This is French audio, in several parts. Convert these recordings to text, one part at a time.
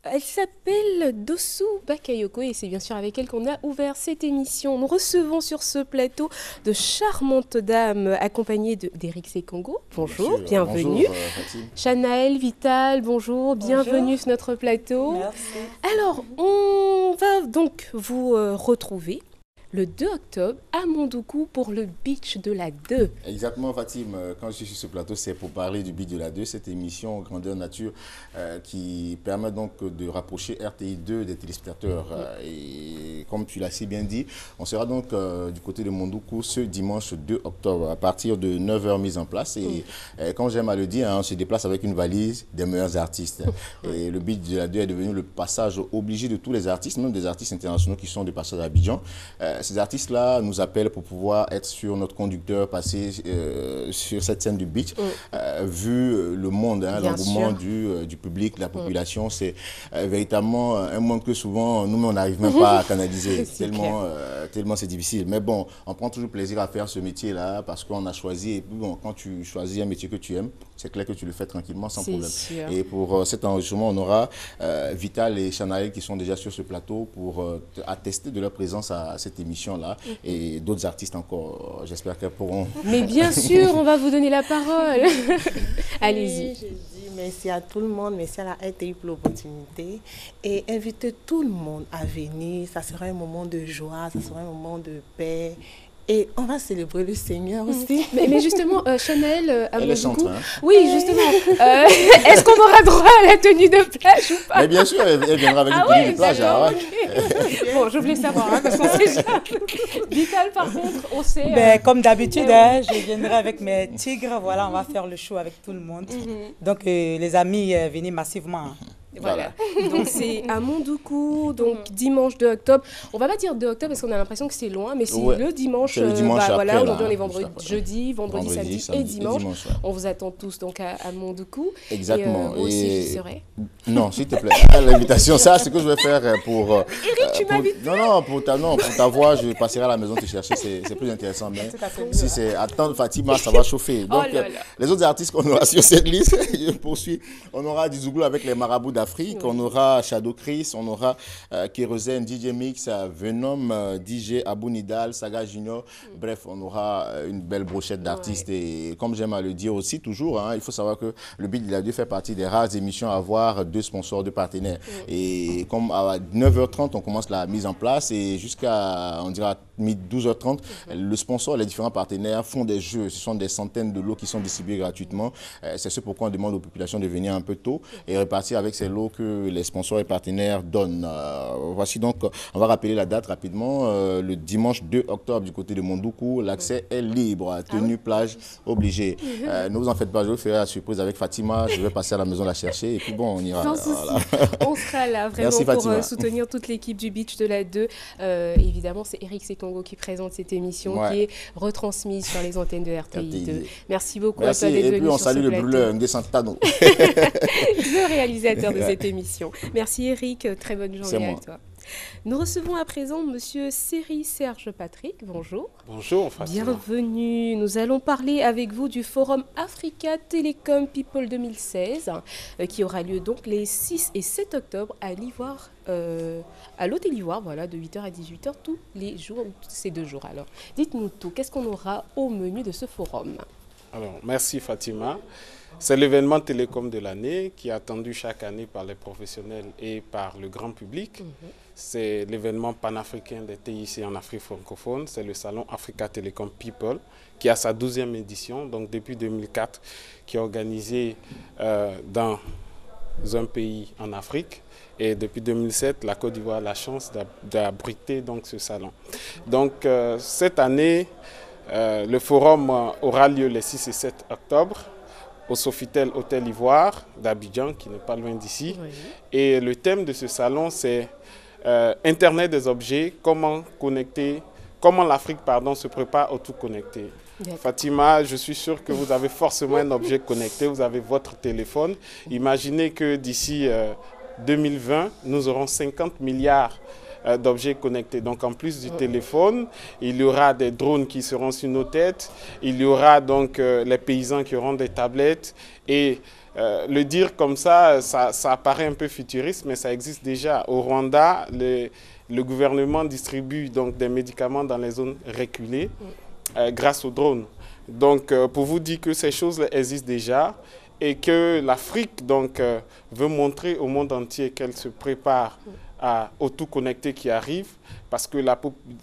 Elle s'appelle Dossou Bakayoko et c'est bien sûr avec elle qu'on a ouvert cette émission. Nous recevons sur ce plateau de charmantes dames accompagnées d'Eric Sekongo. Bonjour, bienvenue. Bonjour, Fatim. Chanaël, Vital, bonjour, bienvenue sur notre plateau. Merci. Alors, on va donc vous retrouver le 2 octobre à Mondoukou pour le Beach de la 2. Exactement, Fatim. Quand je suis sur ce plateau, c'est pour parler du Beach de la 2, cette émission grandeur nature qui permet donc de rapprocher RTI 2 des téléspectateurs. Et comme tu l'as si bien dit, on sera donc du côté de Mondoukou ce dimanche 2 octobre à partir de 9 h mise en place. Et comme j'aime à le dire, on se déplace avec une valise des meilleurs artistes. Et le Beach de la 2 est devenu le passage obligé de tous les artistes, même des artistes internationaux qui sont de passage à Abidjan. Ces artistes-là nous appellent pour pouvoir être sur notre conducteur, passer sur cette scène du beach. Vu le monde, l'engouement du public, de la population, c'est véritablement un monde que souvent, nous, on n'arrive même pas à canaliser, tellement c'est difficile. Mais bon, on prend toujours plaisir à faire ce métier-là parce qu'on a choisi. Et puis bon, quand tu choisis un métier que tu aimes, c'est clair que tu le fais tranquillement, sans problème. Sûr. Et pour cet enregistrement, on aura Vital et Chanaël qui sont déjà sur ce plateau pour attester de leur présence à cette émission là et d'autres artistes encore, j'espère qu'elles pourront. Mais bien sûr, on va vous donner la parole. Allez-y. Oui, je dis merci à tout le monde, merci à la RTI pour l'opportunité et inviter tout le monde à venir. Ça sera un moment de joie, ça sera un moment de paix. Et on va célébrer le Seigneur aussi. Mais justement, Chanel, à Elle est centre, hein. Oui, justement. Est-ce qu'on aura droit à la tenue de plage ou pas? Mais bien sûr, elle viendra avec une tenue de plage. Bon, je voulais savoir, parce qu'on sait jamais. Vital, par contre, on sait... Comme d'habitude, je viendrai avec mes tigres. Voilà, on va faire le show avec tout le monde. Donc, les amis, venez massivement. Voilà. Donc c'est à Mondoukou, donc dimanche 2 octobre. On va pas dire 2 octobre parce qu'on a l'impression que c'est loin, mais c'est le dimanche. Voilà, aujourd'hui on est jeudi, vendredi, samedi et dimanche. On vous attend tous donc à Mondoukou. Exactement. Et moi aussi j'y serai. Non, s'il te plaît, l'invitation, ça c'est ce que je vais faire pour... Eric, tu m'invites? Non, pour ta voix, je passerai à la maison te chercher, c'est plus intéressant. Mais si c'est attendre Fatima, ça va chauffer. Donc les autres artistes qu'on aura sur cette liste, je poursuis. On aura du Zouglou avec les marabouts d'Afrique, on aura Shadow Chris, on aura Kérosène, DJ Mix, Venom, DJ Abou Nidal, Saga Junior. Bref, on aura une belle brochette d'artistes. Et comme j'aime à le dire aussi, toujours, il faut savoir que le Beat de la 2 fait partie des rares émissions à avoir 2 sponsors, 2 partenaires. Et comme à 9 h 30, on commence la mise en place et jusqu'à, on dira, 12 h 30, le sponsor, les différents partenaires font des jeux. Ce sont des centaines de lots qui sont distribués gratuitement. C'est ce pourquoi on demande aux populations de venir un peu tôt et repartir avec ces lots que les sponsors et partenaires donnent. Voici donc, on va rappeler la date rapidement. Le dimanche 2 octobre du côté de Mondoukou, l'accès est libre. Tenue plage obligée. Ne vous en faites pas, je vous ferai la surprise avec Fatima. Je vais passer à la maison la chercher et puis bon, on ira. Sans souci. Voilà. On sera là vraiment. Merci, pour soutenir toute l'équipe du Beach de la 2. Évidemment, c'est Eric Sekongo qui présente cette émission qui est retransmise sur les antennes de RTI 2. Merci beaucoup à toi d'être venu. Et puis on salue le brûleur Ngué Santano. Le réalisateur de cette émission. Merci Eric, très bonne journée à toi. Nous recevons à présent Monsieur Seri Serge Patrick. Bonjour. Bonjour, Fatima. Bienvenue. Nous allons parler avec vous du Forum Africa Telecom People 2016 qui aura lieu donc les 6 et 7 octobre à l'Ivoire, à l'Hôtel Ivoire, voilà, de 8 h à 18 h tous les jours, ces 2 jours. Alors, dites-nous tout. Qu'est-ce qu'on aura au menu de ce forum? Alors, merci Fatima. C'est l'événement télécom de l'année qui est attendu chaque année par les professionnels et par le grand public. C'est l'événement panafricain des TIC en Afrique francophone. C'est le salon Africa Telecom People qui a sa 12e édition, donc depuis 2004, qui est organisé dans un pays en Afrique. Et depuis 2007, la Côte d'Ivoire a la chance d'abriter donc ce salon. Donc cette année, le forum aura lieu les 6 et 7 octobre. Au Sofitel Hôtel Ivoire d'Abidjan, qui n'est pas loin d'ici. Oui. Et le thème de ce salon, c'est Internet des objets, comment l'Afrique se prépare au tout connecté. Fatima, je suis sûr que vous avez forcément un objet connecté, vous avez votre téléphone. Imaginez que d'ici 2020, nous aurons 50 milliards d'objets connectés. Donc en plus du téléphone, il y aura des drones qui seront sur nos têtes, il y aura donc les paysans qui auront des tablettes et Le dire comme ça apparaît un peu futuriste, mais ça existe déjà. Au Rwanda, le gouvernement distribue donc des médicaments dans les zones reculées grâce aux drones. Donc, pour vous dire que ces choses existent déjà et que l'Afrique donc veut montrer au monde entier qu'elle se prépare au tout connecté qui arrive, parce que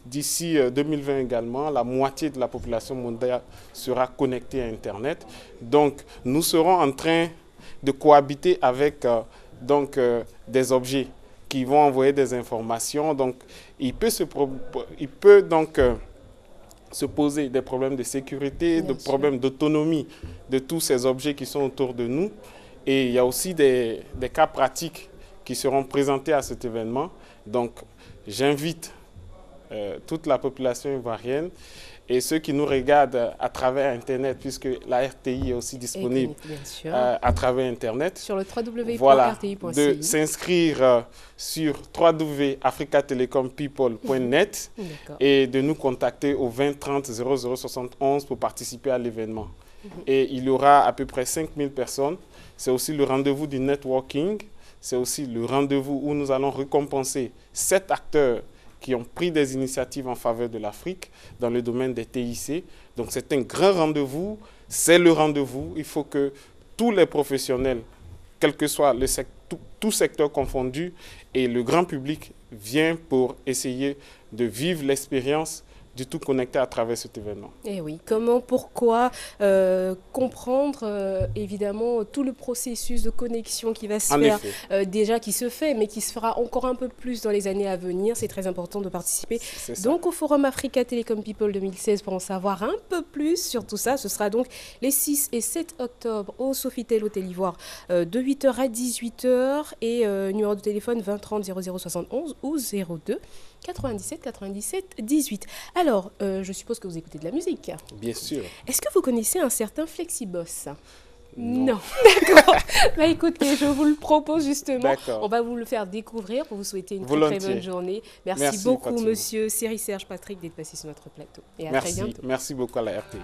d'ici 2020 également, la moitié de la population mondiale sera connectée à Internet. Donc, nous serons en train de cohabiter avec des objets qui vont envoyer des informations. Donc, il peut donc se poser des problèmes de sécurité, des problèmes d'autonomie de tous ces objets qui sont autour de nous. Et il y a aussi des cas pratiques qui seront présentés à cet événement. Donc, j'invite toute la population ivoirienne et ceux qui nous regardent à travers Internet, puisque la RTI est aussi disponible à travers Internet. Sur le www.rti.ci. Voilà, de s'inscrire sur www.africatelecompeople.net et de nous contacter au 20 30 00 71 pour participer à l'événement. Et il y aura à peu près 5000 personnes. C'est aussi le rendez-vous du networking. C'est aussi le rendez-vous où nous allons récompenser 7 acteurs qui ont pris des initiatives en faveur de l'Afrique dans le domaine des TIC. Donc c'est un grand rendez-vous, c'est le rendez-vous. Il faut que tous les professionnels, quel que soit tout secteur confondu, et le grand public viennent pour essayer de vivre l'expérience du tout connecté à travers cet événement. Et oui, comment, pourquoi, comprendre évidemment tout le processus de connexion qui va se faire, déjà qui se fait, mais qui se fera encore un peu plus dans les années à venir. C'est très important de participer donc au Forum Africa Telecom People 2016 pour en savoir un peu plus sur tout ça. Ce sera donc les 6 et 7 octobre au Sofitel Hôtel Ivoire de 8h à 18h et numéro de téléphone 20 30 00 71 ou 02 97 97 18. Alors, je suppose que vous écoutez de la musique. Bien sûr. Est-ce que vous connaissez un certain Flexiboss? Non. D'accord. Bah écoutez, je vous le propose justement. On va vous le faire découvrir pour vous souhaiter une très bonne journée. Merci beaucoup, Fatima. Monsieur Serge Patrick, d'être passé sur notre plateau. Et à très bientôt. Merci beaucoup à la RTI.